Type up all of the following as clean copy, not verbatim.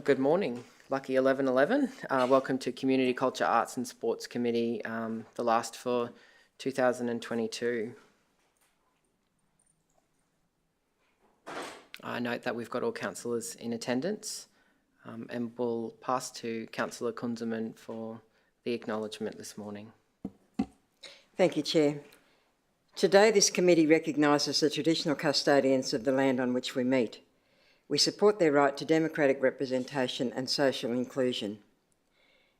Good morning, Lucky 1111. Welcome to Community Culture, Arts and Sports Committee, the last for 2022. I note that we've got all councillors in attendance and we'll pass to Councillor Kunzelman for the acknowledgement this morning. Thank you, Chair. Today this committee recognises the traditional custodians of the land on which we meet. We support their right to democratic representation and social inclusion.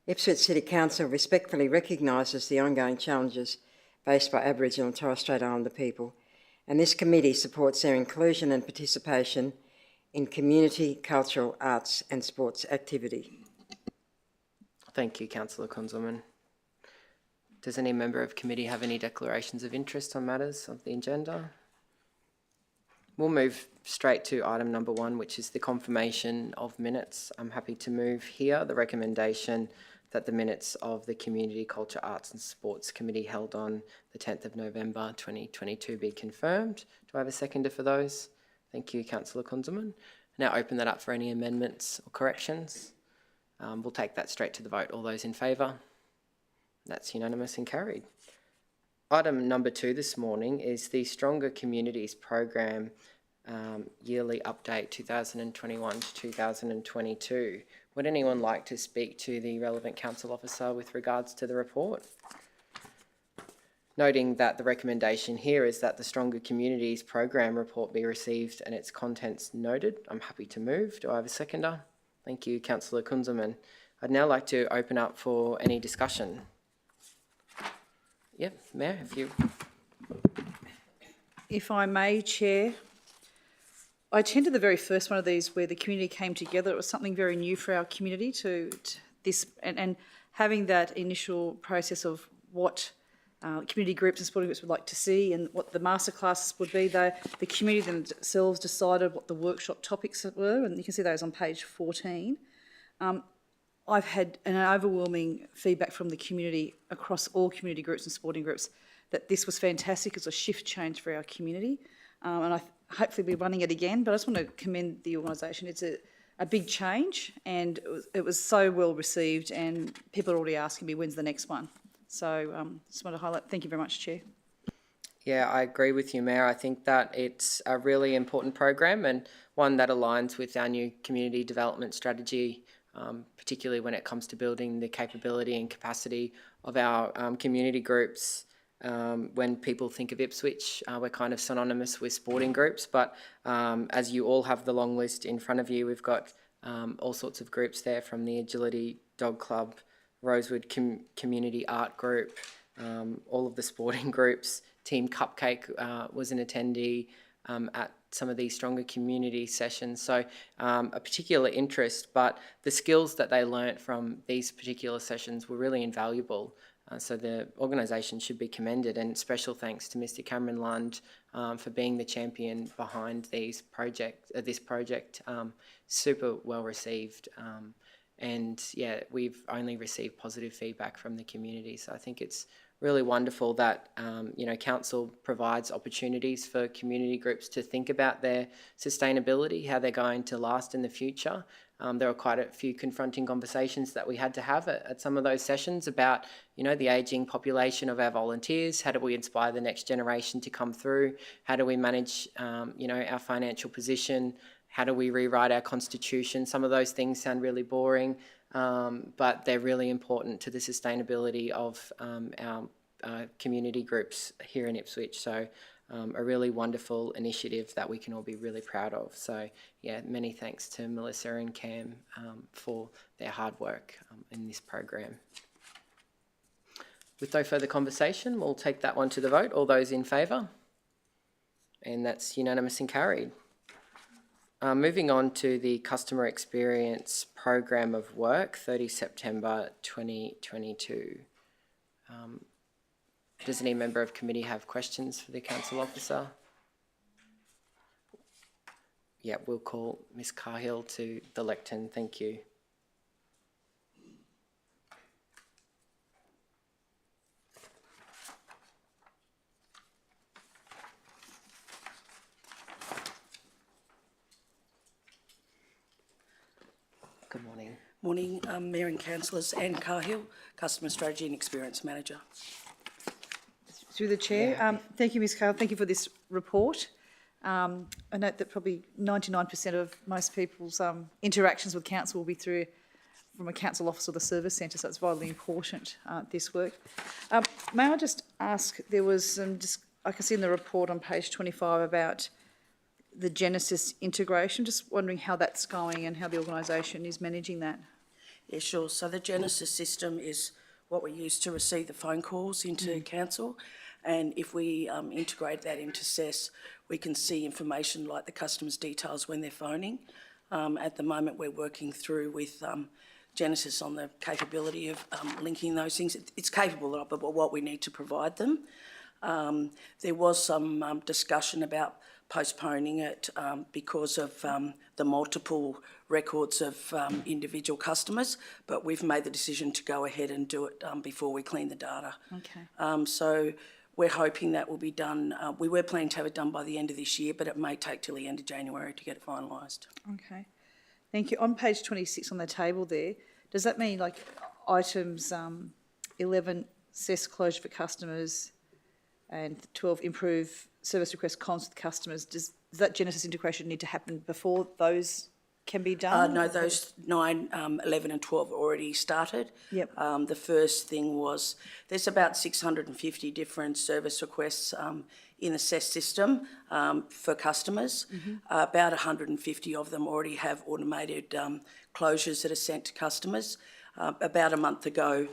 Ipswich City Council respectfully recognises the ongoing challenges faced by Aboriginal and Torres Strait Islander people, and this committee supports their inclusion and participation in community, cultural, arts and sports activity. Thank you, Councillor Kunzelman. Does any member of committee have any declarations of interest on matters of the agenda? We'll move straight to item number 1, which is the confirmation of minutes. I'm happy to move here the recommendation that the minutes of the Community, Culture, Arts and Sports Committee held on the 10th of November 2022 be confirmed. Do I have a seconder for those? Thank you, Councillor Kunzelman. Now open that up for any amendments or corrections. We'll take that straight to the vote. All those in favour? That's unanimous and carried. Item number 2 this morning is the Stronger Communities Program yearly update 2021 to 2022. Would anyone like to speak to the relevant council officer with regards to the report? Noting that the recommendation here is that the Stronger Communities Program report be received and its contents noted. I'm happy to move. Do I have a seconder? Thank you, Councillor Kunzelman. I'd now like to open up for any discussion. Yep, Mayor, If I may, Chair, I attended the very first one of these where the community came together. It was something very new for our community to this, and having that initial process of what community groups and sporting groups would like to see and what the masterclasses would be. The community themselves decided what the workshop topics were, and you can see those on page 14. I've had an overwhelming feedback from the community across all community groups and sporting groups that this was fantastic. It's a shift change for our community, and I hopefully be running it again. But I just want to commend the organisation. It's a big change, and it was so well received, and people are already asking me when's the next one. So just want to highlight. Thank you very much, Chair. Yeah, I agree with you, Mayor. I think that it's a really important program and one that aligns with our new community development strategy, particularly when it comes to building the capability and capacity of our community groups. When people think of Ipswich, we're kind of synonymous with sporting groups, but as you all have the long list in front of you, we've got all sorts of groups there, from the Agility Dog Club, Rosewood Community Art Group, all of the sporting groups. Team Cupcake was an attendee at some of these Stronger Community sessions, so a particular interest, but the skills that they learnt from these particular sessions were really invaluable. So the organisation should be commended, and special thanks to Mr. Cameron Lund for being the champion behind this project. Super well received, and yeah, we've only received positive feedback from the community. So I think it's really wonderful that council provides opportunities for community groups to think about their sustainability, how they're going to last in the future. There were quite a few confronting conversations that we had to have at some of those sessions about, the ageing population of our volunteers. How do we inspire the next generation to come through? How do we manage, our financial position? How do we rewrite our constitution? Some of those things sound really boring, but they're really important to the sustainability of our community groups here in Ipswich. So a really wonderful initiative that we can all be really proud of. So yeah, many thanks to Melissa and Cam for their hard work in this program. With no further conversation, we'll take that one to the vote. All those in favour? And that's unanimous and carried. Moving on to the Customer Experience Program of Work, 30 September 2022. Does any member of committee have questions for the council officer? Yeah, we'll call Ms. Cahill to the lectern. Thank you. Morning, Mayor and Councillors. Anne Cahill, Customer Strategy and Experience Manager. Through the Chair. Thank you, Ms Carl. Thank you for this report. I note that probably 99% of most people's interactions with council will be from a council office or the service centre, so it's vitally important, this work. May I just ask, there was I can see in the report on page 25 about the Genesis integration, just wondering how that's going and how the organisation is managing that. Yeah, sure. So the Genesis system is what we use to receive the phone calls into council, and if we integrate that into CES, we can see information like the customer's details when they're phoning. At the moment, we're working through with Genesis on the capability of linking those things. It's capable of, but what we need to provide them. There was some discussion about postponing it because of the multiple records of individual customers, but we've made the decision to go ahead and do it before we clean the data. Okay. So we're hoping that will be done. We were planning to have it done by the end of this year, but it may take till the end of January to get it finalised. Okay. Thank you. On page 26 on the table there, does that mean like items 11, CES closure for customers, and 12, improve service request comms with customers? Does that Genesis integration need to happen before those can be done? No, those 9, 11 and 12 already started. Yep. The first thing was there's about 650 different service requests in the CES system for customers. About 150 of them already have automated closures that are sent to customers. About a month ago,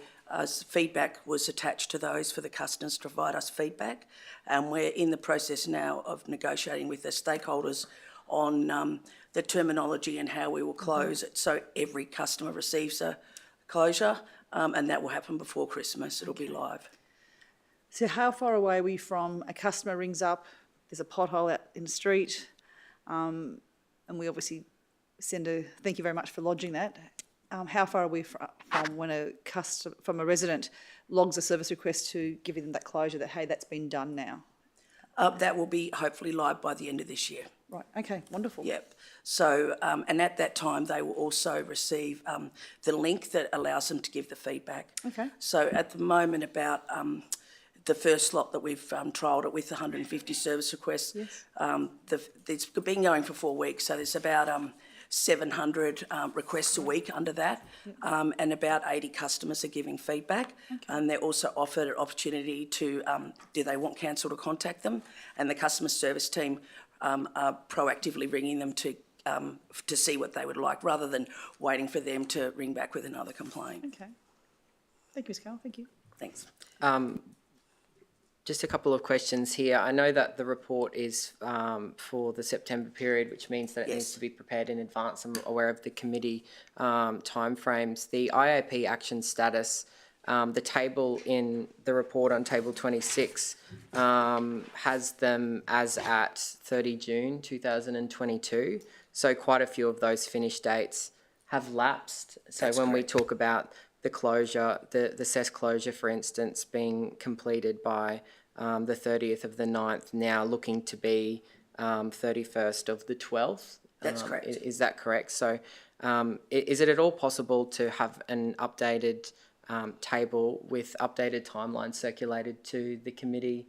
feedback was attached to those for the customers to provide us feedback, and we're in the process now of negotiating with the stakeholders on the terminology and how we will close it, so every customer receives a closure, and that will happen before Christmas. It'll be live. So how far away are we from a customer rings up, there's a pothole out in the street, and we obviously send a thank you very much for lodging that. How far are we from when from a resident logs a service request to giving them that closure that, hey, that's been done now? That will be hopefully live by the end of this year. Right, okay, wonderful. Yep. So, and at that time, they will also receive the link that allows them to give the feedback. Okay. So at the moment, about the first lot that we've trialled it with 150 service requests, yes. It's been going for 4 weeks, so there's about 700 requests a week under that, and about 80 customers are giving feedback. Okay. And they're also offered an opportunity to, do they want council to contact them? And the customer service team are proactively ringing them to see what they would like, rather than waiting for them to ring back with another complaint. Okay. Thank you, Ms Carl. Thank you. Thanks. Just a couple of questions here. I know that the report is for the September period, which means that it needs to be prepared in advance. I'm aware of the committee timeframes. The IAP action status, the table in the report on table 26 has them as at 30 June 2022. So quite a few of those finish dates have lapsed. So That's when correct. we talk about the closure, the CES closure, for instance, being completed by the 30th of the 9th, now looking to be 31st of the 12th. That's correct. Is that correct? So is it at all possible to have an updated table with updated timelines circulated to the committee,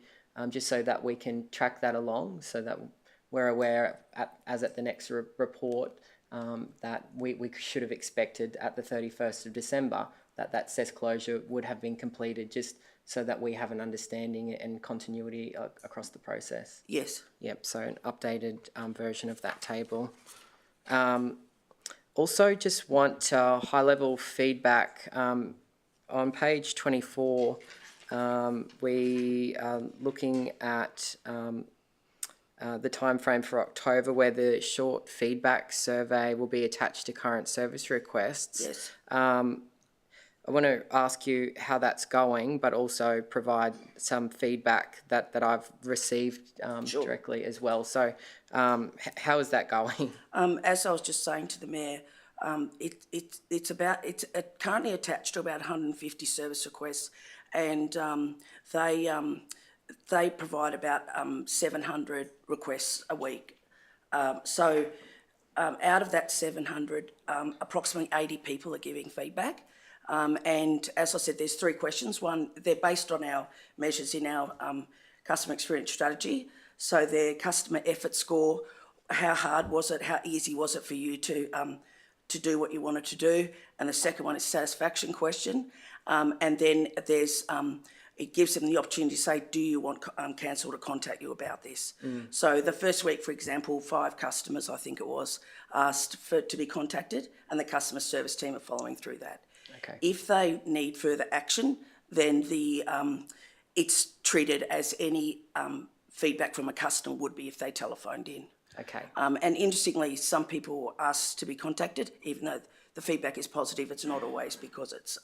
just so that we can track that along, so that we're aware, as at the next report, that we should have expected at the 31st of December that CES closure would have been completed, just so that we have an understanding and continuity across the process? Yes. Yep, so an updated version of that table. Also, just want high-level feedback. On page 24, we are looking at the time frame for October, where the short feedback survey will be attached to current service requests. Yes. I want to ask you how that's going, but also provide some feedback that I've received directly as well. So how is that going? As I was just saying to the Mayor, it's currently attached to about 150 service requests, and they provide about 700 requests a week. So out of that 700, approximately 80 people are giving feedback. And as I said, there's 3 questions. One, they're based on our measures in our customer experience strategy. So their customer effort score, how hard was it, how easy was it for you to do what you wanted to do? And the second one is satisfaction question. And then there's, it gives them the opportunity to say, do you want council to contact you about this? So the first week, for example, 5 customers, I think it was, asked to be contacted, and the customer service team are following through that. Okay. If they need further action, then it's treated as any feedback from a customer would be if they telephoned in. Okay. And interestingly, some people ask to be contacted, even though the feedback is positive. It's not always because it's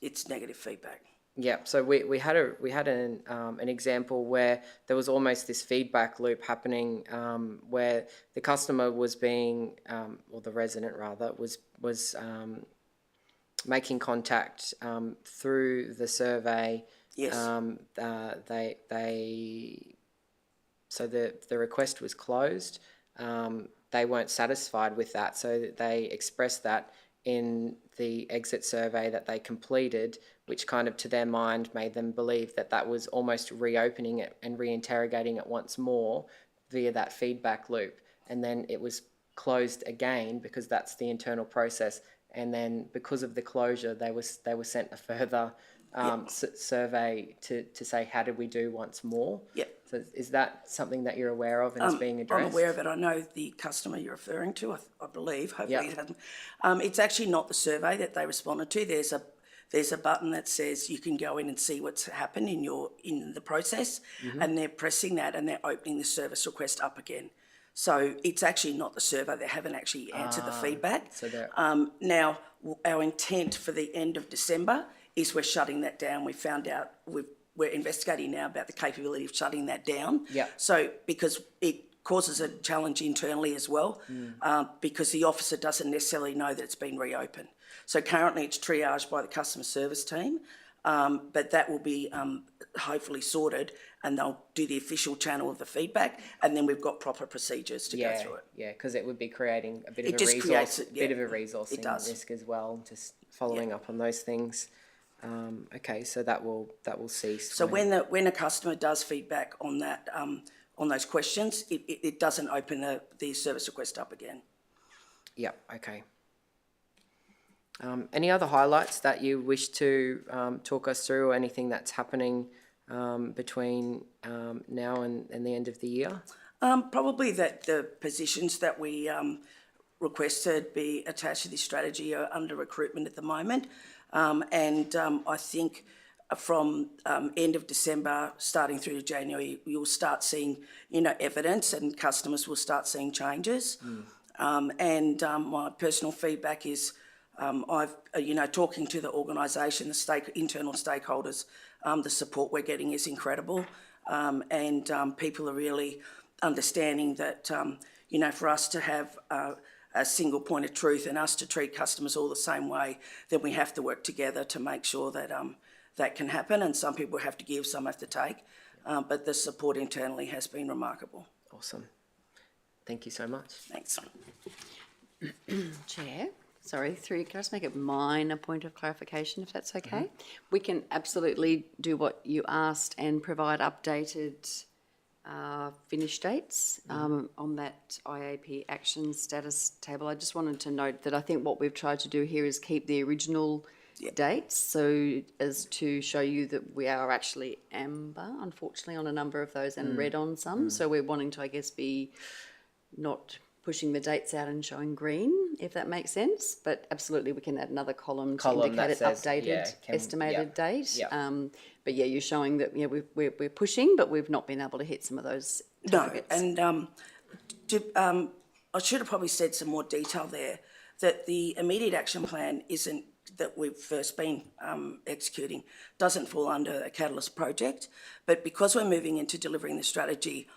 it's negative feedback. Yeah, so we had an example where there was almost this feedback loop happening, where the customer was being, or the resident rather, was making contact through the survey. Yes. So the request was closed. They weren't satisfied with that, so they expressed that in the exit survey that they completed, which kind of to their mind made them believe that that was almost reopening it and reinterrogating it once more via that feedback loop. And then it was closed again because that's the internal process. And then because of the closure, they were sent a further survey to say, how did we do once more? Yeah. So is that something that you're aware of and is being addressed? I'm aware of it. I know the customer you're referring to, I believe. Hopefully it hasn't. It's actually not the survey that they responded to. There's a button that says you can go in and see what's happened in the process, and they're pressing that and they're opening the service request up again. So it's actually not the survey. They haven't actually answered the feedback. So now, our intent for the end of December is we're shutting that down. We found out we're investigating now about the capability of shutting that down. Yeah. So because it causes a challenge internally as well, because the officer doesn't necessarily know that it's been reopened. So currently it's triaged by the customer service team, but that will be hopefully sorted, and they'll do the official channel of the feedback, and then we've got proper procedures to go through it. Yeah, because it would be creating a bit of a resourcing risk as well, just following up on those things. Okay, so that will cease. So when a customer does feedback on that on those questions, it doesn't open the service request up again. Yeah. Okay. Any other highlights that you wish to talk us through, or anything that's happening between now and the end of the year? Probably that the positions that we requested be attached to this strategy are under recruitment at the moment. And I think from end of December, starting through to January, you'll start seeing, evidence, and customers will start seeing changes. And my personal feedback is I've, talking to the organisation, the internal stakeholders, the support we're getting is incredible. And people are really understanding that, for us to have a single point of truth and us to treat customers all the same way, then we have to work together to make sure that that can happen. And some people have to give, some have to take. But the support internally has been remarkable. Awesome. Thank you so much. Thanks. Chair, sorry, can I just make a minor point of clarification, if that's okay? We can absolutely do what you asked and provide updated finish dates on that IAP action status table. I just wanted to note that I think what we've tried to do here is keep the original dates, so as to show you that we are actually amber, unfortunately, on a number of those, and red on some. So we're wanting to, I guess, be not pushing the dates out and showing green, if that makes sense. But absolutely, we can add another column to indicate an updated estimated date. But yeah, you're showing that we're pushing, but we've not been able to hit some of those targets. No, and I should have probably said some more detail there, that the immediate action plan isn't that we've first been executing, doesn't fall under a Catalyst project, but because we're moving into delivering the strategy,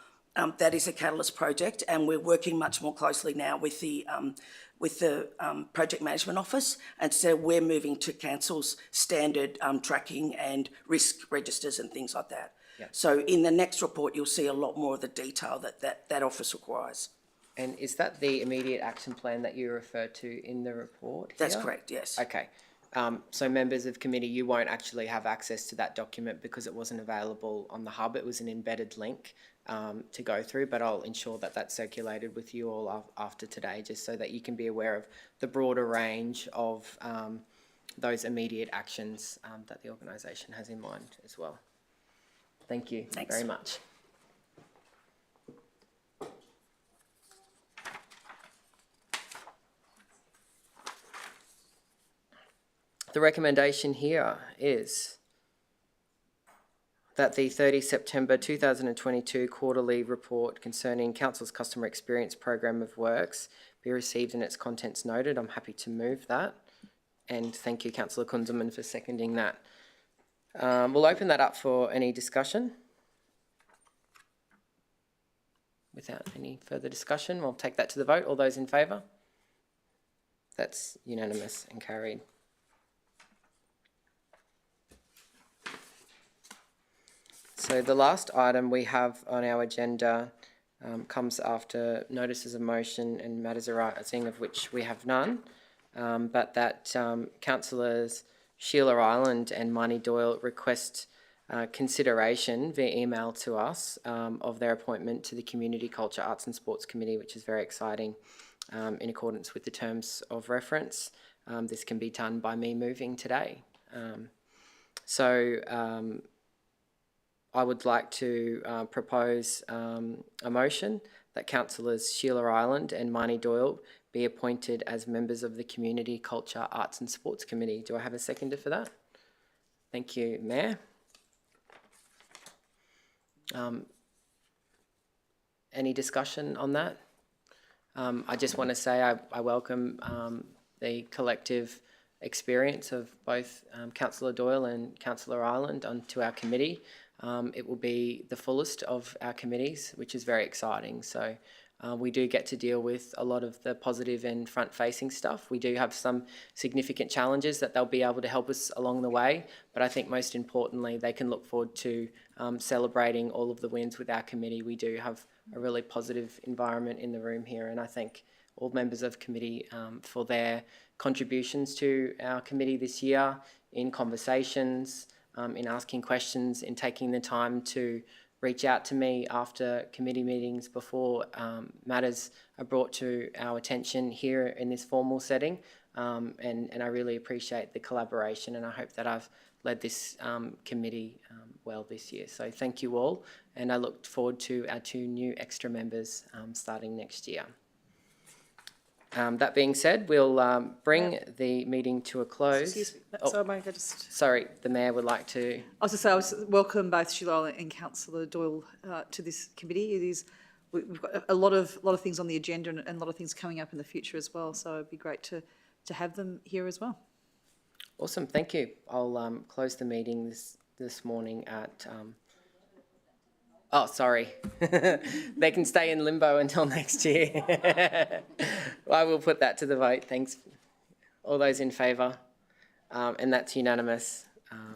that is a Catalyst project, and we're working much more closely now with the Project Management Office, and so we're moving to Council's standard tracking and risk registers and things like that. Yeah. So in the next report, you'll see a lot more of the detail that office requires. And is that the immediate action plan that you refer to in the report That's here? correct, yes. Okay. So members of committee, you won't actually have access to that document because it wasn't available on the hub. It was an embedded link to go through, but I'll ensure that that's circulated with you all after today, just so that you can be aware of the broader range of those immediate actions that the organisation has in mind as well. Thank you very much. The recommendation here is that the 30 September 2022 quarterly report concerning Council's Customer Experience Program of Works be received and its contents noted. I'm happy to move that. And thank you, Councillor Kunzelman, for seconding that. We'll open that up for any discussion. Without any further discussion, we'll take that to the vote. All those in favour? That's unanimous and carried. So the last item we have on our agenda comes after notices of motion and matters arising of which we have none, but that Councillors Sheila Ireland and Marnie Doyle request consideration via email to us of their appointment to the Community Culture, Arts and Sports Committee, which is very exciting in accordance with the terms of reference. This can be done by me moving today. I would like to propose a motion that Councillors Sheila Ireland and Marnie Doyle be appointed as members of the Community Culture, Arts and Sports Committee. Do I have a seconder for that? Thank you, Mayor. Any discussion on that? I just want to say I welcome the collective experience of both Councillor Doyle and Councillor Ireland onto our committee. It will be the fullest of our committees, which is very exciting. So we do get to deal with a lot of the positive and front-facing stuff. We do have some significant challenges that they'll be able to help us along the way, but I think most importantly, they can look forward to celebrating all of the wins with our committee. We do have a really positive environment in the room here, and I thank all members of committee for their contributions to our committee this year in conversations, in asking questions, in taking the time to reach out to me after committee meetings before matters are brought to our attention here in this formal setting. And I really appreciate the collaboration, and I hope that I've led this committee well this year. So thank you all, and I look forward to our 2 new extra members starting next year. That being said, we'll bring the meeting to a close. Excuse me. Sorry, Mike, I just... Sorry, the Mayor would like to... I was to say, I was welcome both Sheila and Councillor Doyle to this committee. It is, we've got a lot of things on the agenda and a lot of things coming up in the future as well. So it'd be great to have them here as well. Awesome, thank you. I'll close the meeting this morning at... Oh, sorry. They can stay in limbo until next year. I will put that to the vote. Thanks. All those in favour? And that's unanimous,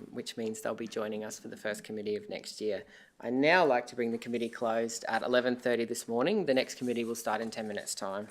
which means they'll be joining us for the first committee of next year. I now like to bring the committee closed at 11:30 this morning. The next committee will start in 10 minutes' time.